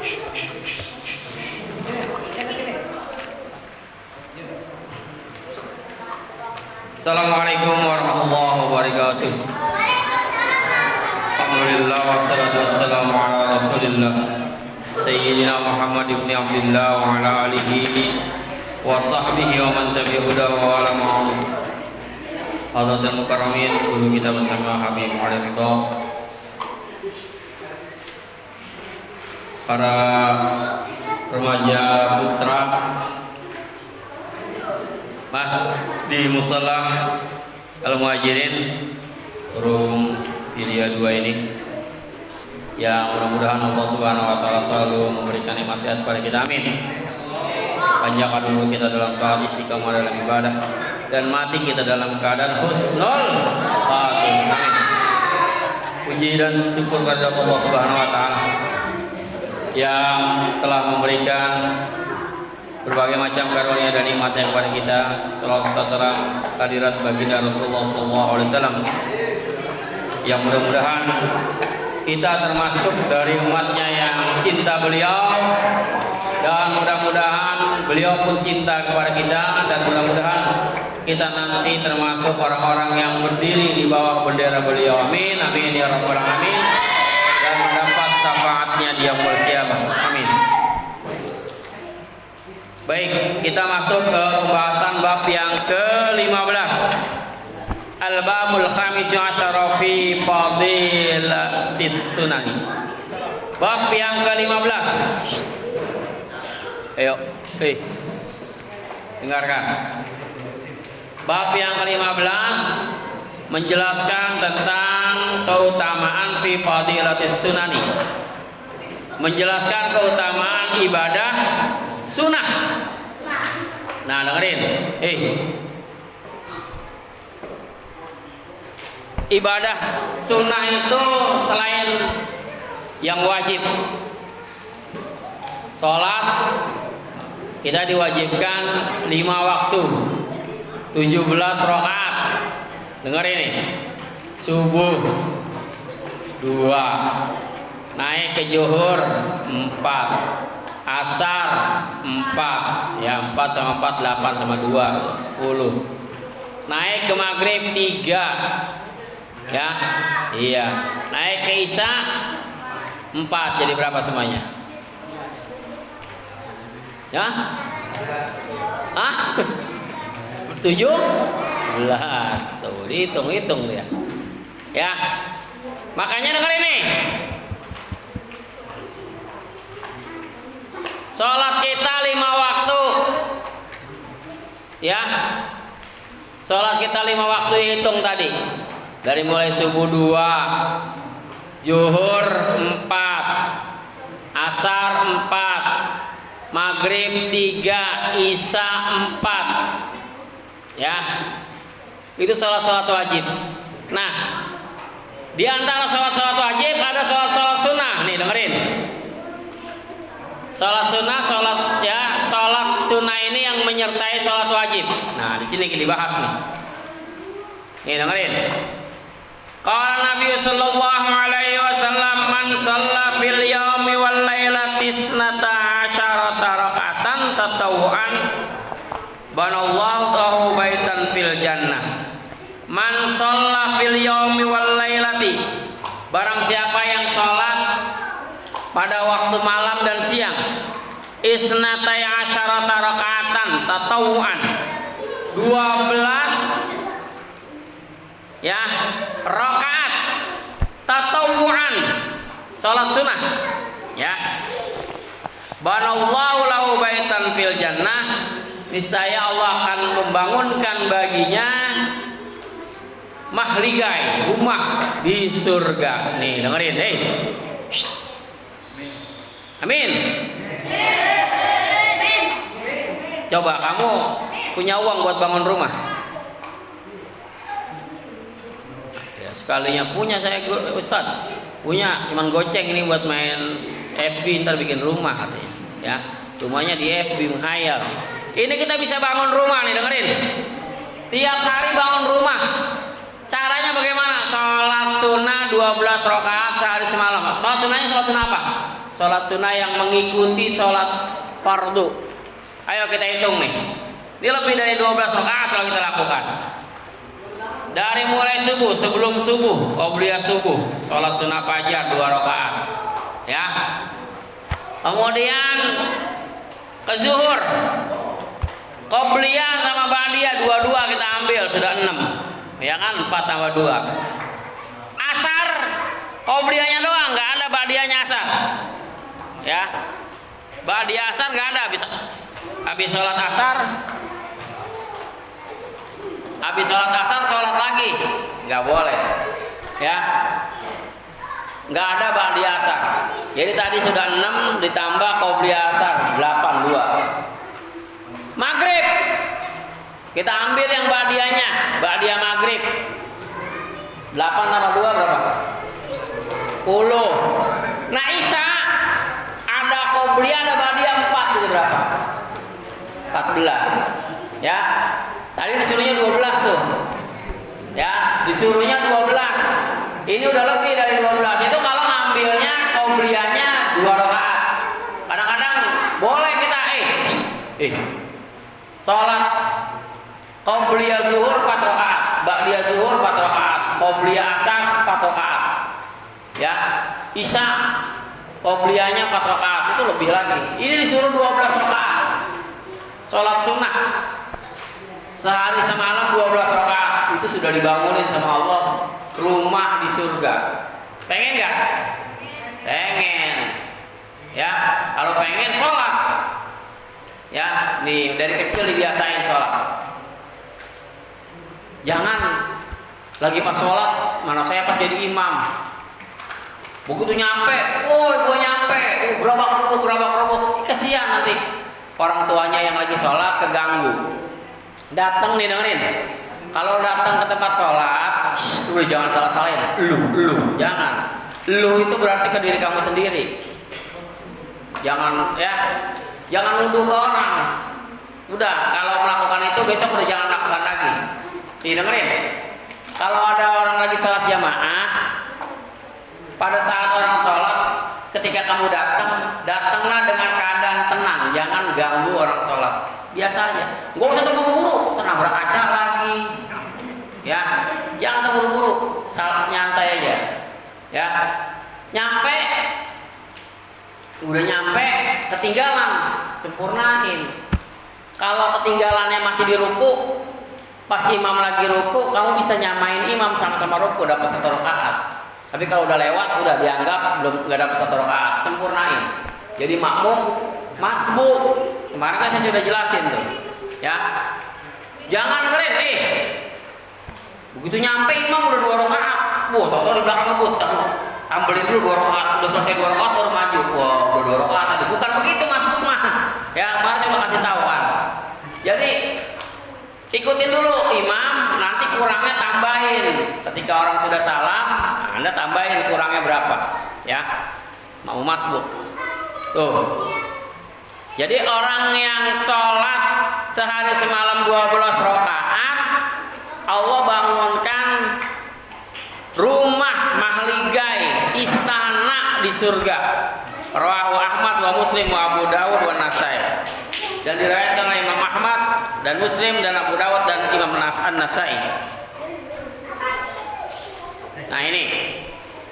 Assalamualaikum warahmatullahi wabarakatuh. Alhamdulillah wassalatu wassalamu ala Rasulillah Sayyidina Muhammad ibn Abdullah wa ala alihi wa sahbihi wa man tabi'udah wa ala ma'am. Hadirin mukarramin, guru kita bersama Habib Ali Ridho, para remaja putra Mas di Musalah Al-Muhajirin Rum Filia 2 ini, yang mudah-mudahan Allah Subhanahu wa taala selalu memberikan nasihat kepada kita, amin. Panjangkan umur kita dalam keadaan istiqamah dalam ibadah dan mati kita dalam keadaan husnul khatimah, amin. Puji dan syukur kepada Allah Subhanahu wa taala yang telah memberikan berbagai macam karunia dan nikmatnya kepada kita. Salawat salam hadirat baginda Rasulullah SAW, yang mudah-mudahan kita termasuk dari umatnya yang cinta beliau, dan mudah-mudahan beliau pun cinta kepada kita, dan mudah-mudahan kita nanti termasuk orang-orang yang berdiri di bawah bendera beliau, amin, amin ya rabbal alamin, dan mendapat syafaatnya di yaumul qiyamah, amin. Baik, kita masuk ke pembahasan bab yang ke-15. Al-babul khamisu asyara fi fadilatis sunani. Bab yang ke-15. Ayo, dengarkan. Bab yang ke-15 menjelaskan tentang keutamaan fi fadilatis sunani. Menjelaskan keutamaan ibadah sunnah. Nah, dengerin. Ibadah sunnah itu selain yang wajib, sholat kita diwajibkan 5 waktu, 17 rakaat. Dengerin nih. Subuh 2, naik ke zuhur 4, asar 4, ya 4 sama 4 8 sama 2 10. Naik ke maghrib 3, ya iya. Naik ke isya 4, jadi berapa semuanya? Ya 17. Tuh dihitung-hitung ya. Ya, makanya dengerin nih. Sholat kita 5 waktu, ya. Sholat kita 5 waktu, hitung tadi. Dari mulai subuh 2, zuhur 4, asar 4, maghrib 3, isya 4. Ya. Itu sholat-sholat wajib. Nah, di antara sholat-sholat wajib ada sholat-sholat sunnah. Nih dengerin. Sholat sunnah, sholat sunnah ini yang menyertai sholat wajib. Nah, di sini kita bahas nih. Nih dengerin. Qala Nabi sallallahu alaihi wasallam, man shalla fil yaumi wal lailati 12 raka'atan tatawuan banallahu lahu baitan fil jannah. Man shalla fil yaumi wal lailati, barang siapa yang sholat pada waktu malam dan siang, isnatai asyarata rakaatan tatawuan, 12 ya rakaat tatawuan, salat sunnah, ya. Banallahu lahu baitan fil jannah, niscaya Allah akan membangunkan baginya mahligai, rumah di surga. Nih dengerin, amin. Coba kamu punya uang buat bangun rumah? Ya, sekalinya punya saya, Ustadz. Punya, cuman goceng ini buat main FB, ntar bikin rumah katanya. Ya, rumahnya di FB, menghayal. Ini kita bisa bangun rumah nih, dengerin. Tiap hari bangun rumah. Caranya bagaimana? Sholat sunnah 12 rakaat sehari semalam. Sholat sunnahnya sholat sunnah apa? sholat sunnah yang mengikuti sholat fardu. Ayo kita hitung nih. Ini lebih dari 12 rakaat kalau kita lakukan. Dari mulai subuh, sebelum subuh, qobliyah subuh, sholat sunnah fajar 2 rakaat. Ya. Kemudian ke zuhur, qobliyah sama ba'diyah dua-dua kita ambil, sudah 6. Ya kan, 4 tambah 2. Asar, qobliyahnya doang, nggak ada ba'diyahnya asar. Ya, ba'diyah asar nggak ada. Habis sholat asar, sholat lagi, nggak boleh. Ya, nggak ada ba'diyah asar. Jadi tadi sudah 6 ditambah qobliyah asar 8, 2. Maghrib kita ambil yang ba'diyahnya, ba'diyah maghrib 8 tambah 2 berapa? 10. Nah isya ada qobliyah ada ba'diyah 4, itu berapa? 14. Ya, tadi disuruhnya 12 tuh. Ya, disuruhnya 12. Ini udah lebih dari 12. Itu kalau ngambilnya qobliyahnya 2 rakaat. Kadang-kadang boleh kita sholat qobliyah zuhur 4 rakaat, ba'diyah zuhur 4 rakaat, qobliyah asar 4 rakaat. Ya, isya qobliyahnya 4 rakaat, itu lebih lagi. Ini disuruh 12 rakaat. Sholat sunnah sehari semalam 12 rakaat, itu sudah dibangunin sama Allah rumah di surga. Pengen nggak? Pengen. Ya, kalau pengen sholat. Ya, nih dari kecil dibiasain sholat. Jangan lagi pas sholat, mana saya pas jadi imam. Begitu nyampe, gue nyampe, gerabak-gerubuk, kesian nanti orang tuanya yang lagi sholat keganggu. Datang nih, dengerin. Kalau datang ke tempat sholat, udah jangan salah-salahin. Lu, jangan. Lu itu berarti ke diri kamu sendiri. Jangan nuduh ke orang. Udah, kalau melakukan itu besok udah jangan lakukan lagi. Nih dengerin. Kalau ada orang lagi sholat jamaah, pada saat orang sholat, ketika kamu datanglah dengan keadaan tenang, jangan ganggu orang sholat. Biasa aja. Gak usah terburu-buru, nabrak kaca lagi. Ya, jangan terburu-buru, nyantai aja. Ya, udah nyampe, ketinggalan, sempurnain. Kalau ketinggalannya masih di ruku, pas imam lagi ruku, kamu bisa nyamain imam sama-sama ruku, dapat 1 rakaat. Tapi kalau udah lewat, udah dianggap belum nggak dapat 1 rakaat, sempurnain. Jadi makmum masbuk. Kemarin kan saya sudah jelasin tuh, ya. Jangan dengerin, begitu nyampe imam udah 2 rakaat, tau di belakang ngebut, ambilin dulu 2 rakaat, udah selesai 2 rakaat baru maju, udah 2 rakaat tadi. Bukan begitu masbuk mah. Ya, kemarin saya udah kasih tahu kan. Jadi ikutin dulu imam, nanti kurangnya tambahin. Ketika orang sudah salam, Anda tambahin kurangnya berapa, ya. Mau masbuk. Tuh. Jadi orang yang sholat sehari semalam 12 rakaat, Allah bangunkan rumah mahligai, istana di surga. Rawahu Ahmad wa Muslim wa Abu Dawud wa Nasai. Dan diriwayatkan oleh Imam Ahmad dan Muslim dan Abu Dawud dan Imam An-Nasai. Nah ini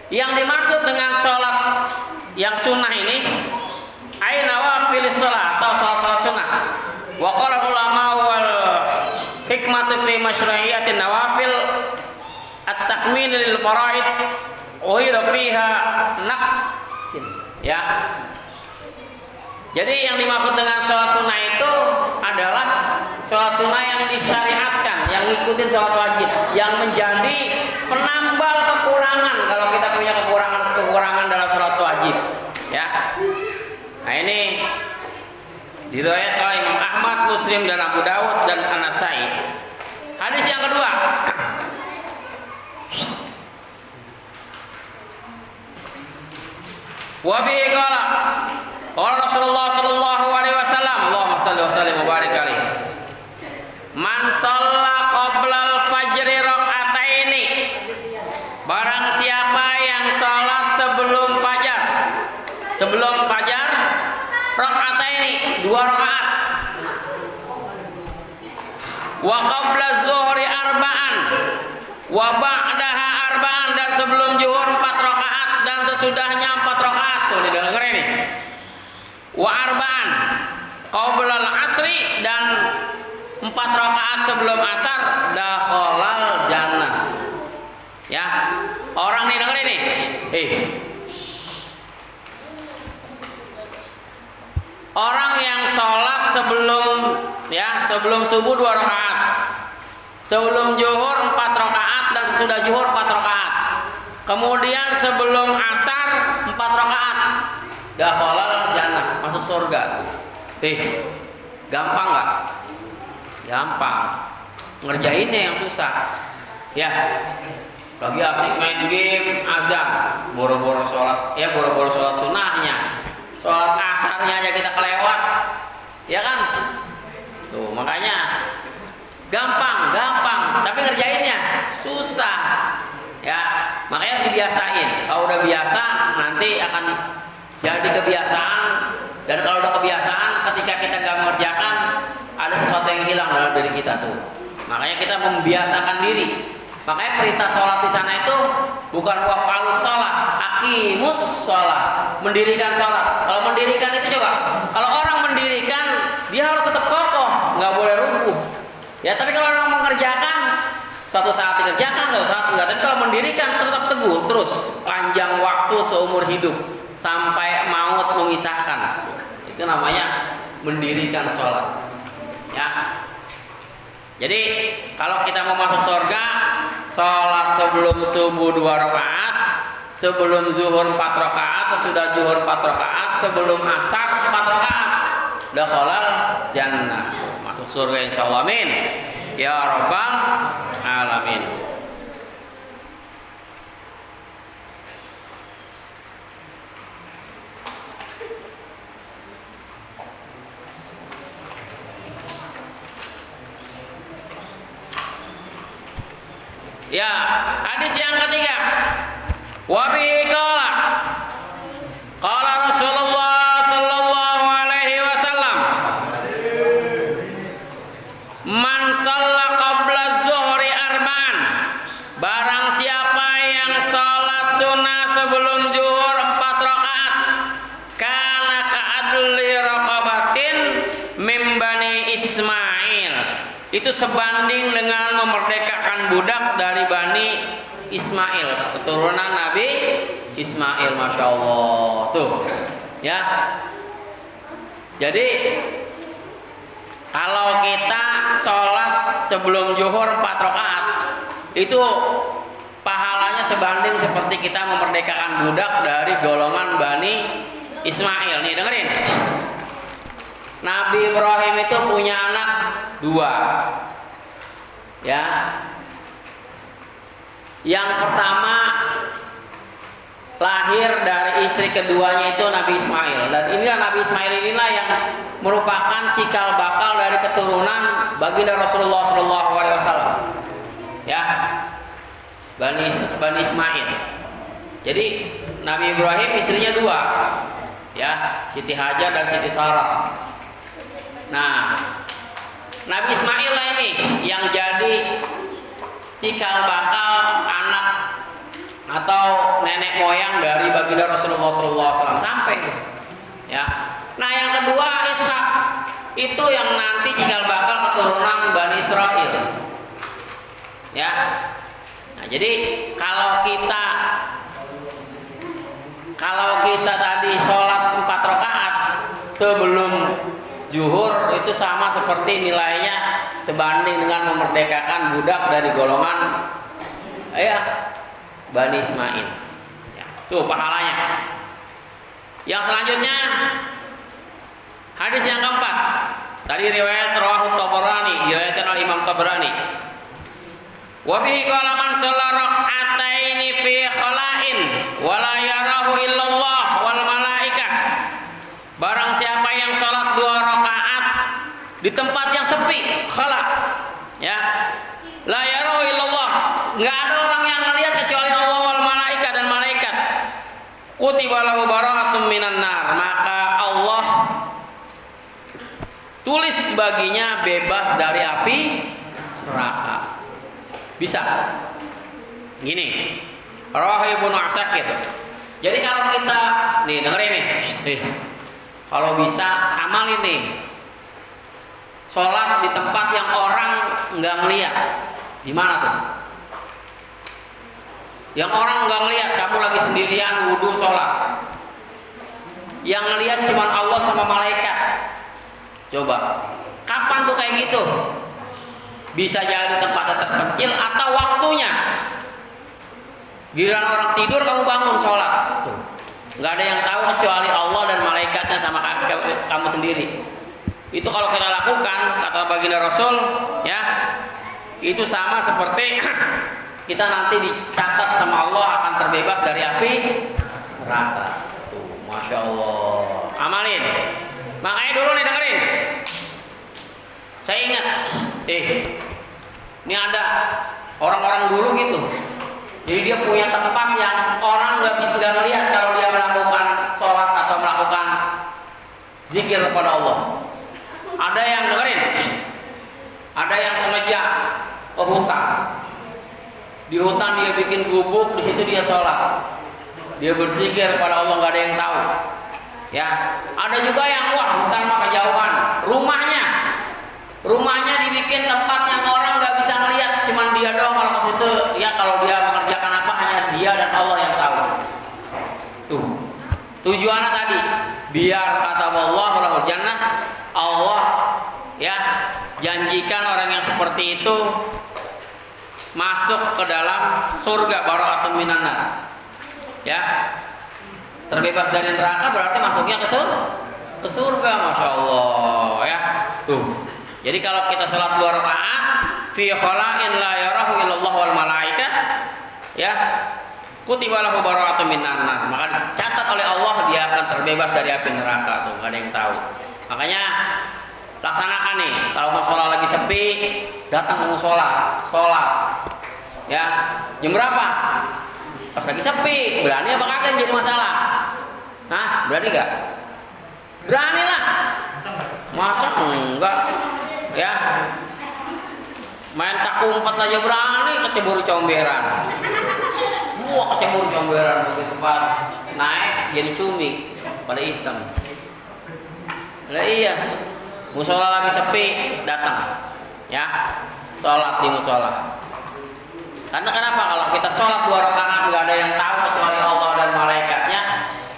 yang dimaksud dengan sholat yang sunnah ini, ay nawafil sholat atau sholat sunnah. Wa qala ulama wal hikmatu fi masyru'iyatin nawafil at-takmin lil faraid wa fiha naqsin. Ya. Jadi yang dimaksud dengan sholat sunnah itu adalah sholat sunnah yang disyariatkan, yang ngikutin sholat wajib, yang menjadi penambal kekurangan kalau kita punya kekurangan dalam sholat wajib. Ya. Nah ini diriwayatkan oleh Imam Ahmad, Muslim dan Abu Dawud dan An-Nasai. Hadis yang kedua. Wa bihi qala Rasulullah sallallahu alaihi wasallam, Allahumma shalli wa sallim wa barik alaihi. Man shalla qabla al-fajri raka'ataini. Barang siapa yang salat sebelum fajar sebelum fajar rakaataini 2 rakaat. Wa qabla zuhri arba'an wa ba'daha arba'an, dan sebelum zuhur 4 rakaat dan sesudahnya 4 rakaat. Tuh dengerin nih. Wa arba'an qabla al-asri, dan 4 rakaat sebelum asar. Dakhalal jannah. Ya, orang nih dengerin nih. Orang yang sholat sebelum subuh 2 rakaat, sebelum zuhur 4 rakaat, dan sesudah zuhur 4 rakaat. Kemudian sebelum asar 4 rakaat. Dakhalal jannah, masuk surga. Gampang nggak? Gampang. Ngerjainnya yang susah. Ya. Lagi asik main game, azan, boro-boro sholat, ya boro-boro sholat sunnahnya, sholat asarnya aja kita kelewat, ya kan? Tuh makanya gampang, tapi ngerjainnya susah, ya makanya dibiasain. Kalau udah biasa nanti akan jadi kebiasaan, dan kalau udah kebiasaan ketika kita nggak mengerjakan ada sesuatu yang hilang dalam diri kita tuh. Makanya kita membiasakan diri. Makanya perintah sholat di sana itu bukan waqalus sholat, aqimus sholat, mendirikan sholat. Kalau mendirikan itu coba, kalau orang mendirikan dia harus tetap kokoh, nggak boleh rubuh. Ya, tapi kalau orang mengerjakan, suatu saat dikerjakan, suatu saat enggak. Tapi kalau mendirikan tetap teguh terus panjang waktu seumur hidup sampai maut memisahkan. Itu namanya mendirikan sholat. Ya. Jadi kalau kita mau masuk surga, sholat sebelum subuh 2 rakaat, sebelum zuhur 4 rakaat, sesudah zuhur 4 rakaat, sebelum asar 4 rakaat. Dakhalal jannah, masuk surga insyaallah, amin ya rabbal alamin. Ya, hadis yang ketiga. Wa bihi qala Rasulullah sallallahu alaihi wasallam, man shalla qabla zuhri arba'an, barang siapa yang salat sunnah sebelum zuhur 4 rakaat, kana ka'adli raqabatin min bani Ismail, itu sebanding dengan memerdekakan budak dari Bani Ismail, keturunan Nabi Ismail. Masya Allah tuh ya. Jadi kalau kita sholat sebelum zuhur 4 rakaat, itu pahalanya sebanding seperti kita memerdekakan budak dari golongan Bani Ismail. Nih dengerin, Nabi Ibrahim itu punya anak 2, ya. Yang pertama lahir dari istri keduanya itu Nabi Ismail, dan inilah Nabi Ismail inilah yang merupakan cikal bakal dari keturunan baginda Rasulullah SAW, ya, Bani Ismail. Jadi Nabi Ibrahim istrinya 2, ya, Siti Hajar dan Siti Sarah. Nah, Nabi Ismail lah ini yang jadi cikal bakal anak atau nenek moyang dari baginda Rasulullah SAW sampai, ya. Nah yang kedua Ishak, itu yang nanti cikal bakal keturunan Bani Israel, ya. Nah jadi kalau kita tadi sholat 4 rakaat sebelum zuhur, itu sama seperti nilainya sebanding dengan memerdekakan budak dari golongan Bani Ismail, ya, tuh pahalanya. Yang selanjutnya hadis yang keempat, tadi riwayat rawahu Tabarani, diriwayatkan oleh Imam Tabarani. Wa bihi qala man shalla rak'ataini fi khala'in wa la yarahu illallah wal malaikah, barang siapa yang sholat 2 rakaat di tempat yang sepi, khala, ya, la yarahu illallah, nggak ada orang yang melihat kecuali Allah wal malaikat dan malaikat. kutiba lahu bara'atun minan nar, maka Allah tulis baginya bebas dari api neraka. Bisa. Gini, Rawahu Ibnu Asakir. Jadi kalau kita nih dengerin nih. Kalau bisa amalin nih. Sholat di tempat yang orang nggak ngeliat. Gimana tuh? Yang orang nggak ngeliat, kamu lagi sendirian wudhu sholat. Yang ngeliat cuma Allah sama malaikat. Coba, kapan tuh kayak gitu? Bisa jadi tempatnya terpencil atau waktunya. Giliran orang tidur kamu bangun sholat. Tuh. Nggak ada yang tahu kecuali Allah dan malaikatnya sama kamu sendiri. Itu kalau kita lakukan, kata baginda Rasul, ya, itu sama seperti kita nanti dicatat sama Allah akan terbebas dari api neraka. Tuh, masya Allah. Amalin. Makanya dulu nih dengerin. Saya ingat, ini ada orang-orang dulu gitu. Jadi dia punya tempat yang orang nggak melihat kalau dia melakukan sholat atau melakukan zikir kepada Allah. Ada yang dengerin, ada yang sengaja ke hutan. Di hutan dia bikin gubuk, di situ dia sholat. Dia berzikir kepada Allah, nggak ada yang tahu. Ya, ada juga yang hutan mah kejauhan. Rumahnya dibikin tempat yang orang nggak bisa melihat, cuman dia doang kalau ke situ. Ya, kalau dia mengerjakan apa hanya dia dan Allah yang tahu. Tuh, tujuannya tadi biar kata Allah lahul jannah, Allah ya janjikan orang yang seperti itu masuk ke dalam surga bara'atun minan nar. Ya, terbebas dari neraka berarti masuknya ke surga, masya Allah ya. Tuh. Jadi kalau kita sholat 2 rakaat fi khala'in la yarahu illallah wal malaikah, ya, kutiba lahu bara'atun minan nar, maka dicatat oleh Allah dia akan terbebas dari api neraka. Tuh, gak ada yang tahu. Makanya laksanakan nih, kalau mau sholat lagi sepi, datang ke sholat. Ya, jam berapa? Pas lagi sepi, berani apa kagak jadi masalah? Hah, berani gak? Beranilah. Masa enggak? Ya, main tak umpet aja berani, kecebur comberan. Wah, kecebur comberan begitu pas naik jadi cumi pada hitam. Lah iya, musola lagi sepi, datang. Ya, sholat di musola. Karena kenapa? Kalau kita sholat 2 rakaat nggak ada yang tahu kecuali Allah dan malaikatnya,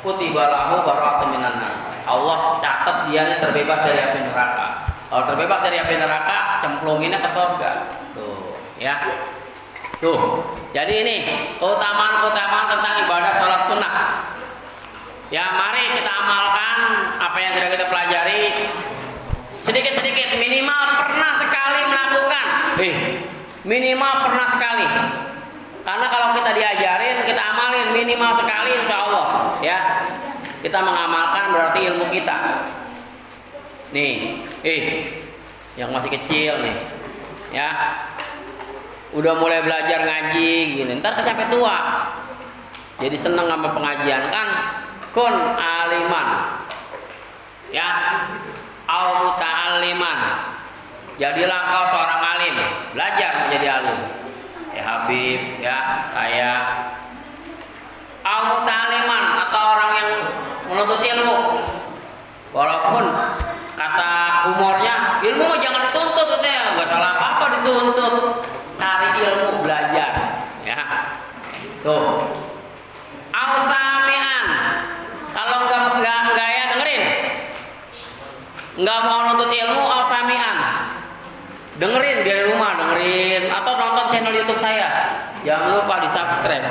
kutiba lahu bara'atun minan nar. Allah catat dia ini terbebas dari api neraka. Kalau terbebas dari api neraka, cemplunginnya ke surga. Tuh, ya. Tuh. Jadi ini keutamaan-keutamaan tentang ibadah sholat sunnah. Ya, mari kita amalkan apa yang sudah kita pelajari. Sedikit-sedikit, minimal pernah sekali melakukan. Minimal pernah sekali. Karena kalau kita diajarin, kita amalin minimal sekali, insya Allah. Ya, kita mengamalkan berarti ilmu kita. Nih, yang masih kecil nih, ya, udah mulai belajar ngaji gini, ntar sampai tua, jadi seneng sama pengajian kan, kun aliman, ya, au muta'alliman, jadilah kau seorang alim, belajar menjadi alim, ya Habib, ya saya, au muta'alliman atau orang yang menuntut ilmu, walaupun kata humornya, ilmu mah jangan dituntut, nggak salah apa-apa dituntut, cari ilmu, belajar, ya. Tuh, ausamian, kalau nggak ya dengerin, nggak mau nuntut ilmu, ausamian, dengerin dari rumah, dengerin atau nonton channel YouTube saya, jangan lupa di subscribe,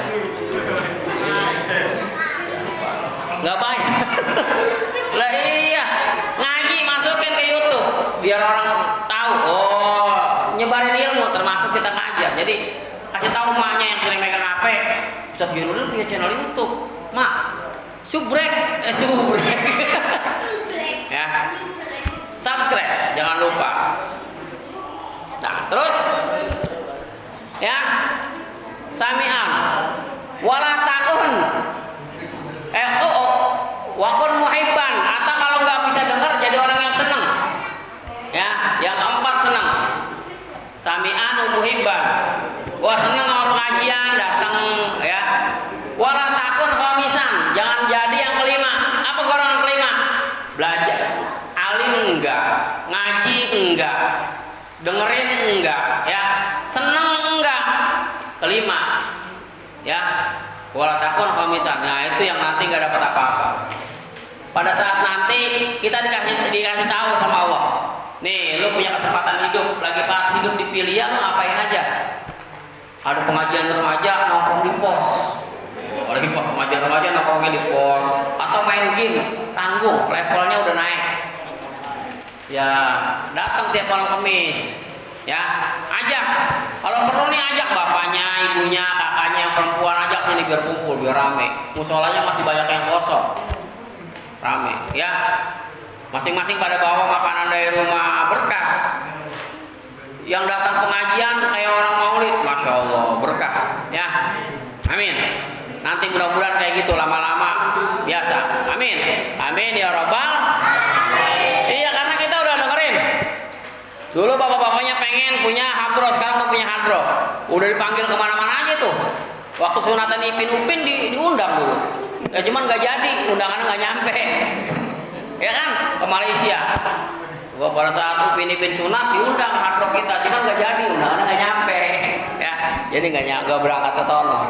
nggak bayar. Lah iya, ngaji masukin ke YouTube biar orang tahu. Oh, nyebarin ilmu termasuk kita ngajar. Jadi kasih tahu maknya yang sering megang HP, Ustaz Ginurul punya channel YouTube. Mak, subrek. Ya. Subscribe, jangan lupa. Nah, terus ya, sami'an wala takun wakun muhibban, atau kalau nggak bisa dengar jadi orang yang senang. Ya, yang keempat senang. Sami'an muhibban. Wah, senang sama pengajian, datang ya. Wala takun khamisan, jangan jadi yang kelima. Apa golongan kelima? Belajar. Alim enggak, ngaji enggak, dengerin enggak, ya. Senang enggak. Kelima. Ya. Wala takun khamisan. Nah, itu yang nanti nggak dapat apa-apa. Pada saat nanti kita dikasih tahu sama Allah. Nih, lu punya kesempatan hidup, lagi pas hidup dipilih ya, lu ngapain aja? Ada pengajian remaja nongkrong di pos. Lagi pas pengajian remaja nongkrongnya di pos, atau main game, tanggung, levelnya udah naik. Ya, datang tiap malam Kamis. Ya, ajak. Kalau perlu nih ajak bapaknya, ibunya, kakaknya yang perempuan, ajak sini biar kumpul, biar rame. Musolanya masih banyak yang kosong. Rame, ya. Masing-masing pada bawa makanan dari rumah berkah. Yang datang pengajian kayak orang maulid, masya Allah berkah, ya. Amin. Nanti mudah-mudahan kayak gitu lama-lama biasa. Amin. Amin ya robbal. Iya, karena kita udah dengerin. Dulu bapak-bapaknya pengen punya hadroh, sekarang udah punya hadroh. Udah dipanggil kemana-mana aja tuh. Waktu sunatan Ipin Upin diundang dulu. Ya cuman nggak jadi, undangannya nggak nyampe. Ya kan, ke Malaysia. Pada saat Upin sunat diundang hadroh kita, cuman nggak jadi, undangannya nggak nyampe. Ya, jadi nggak berangkat ke sono.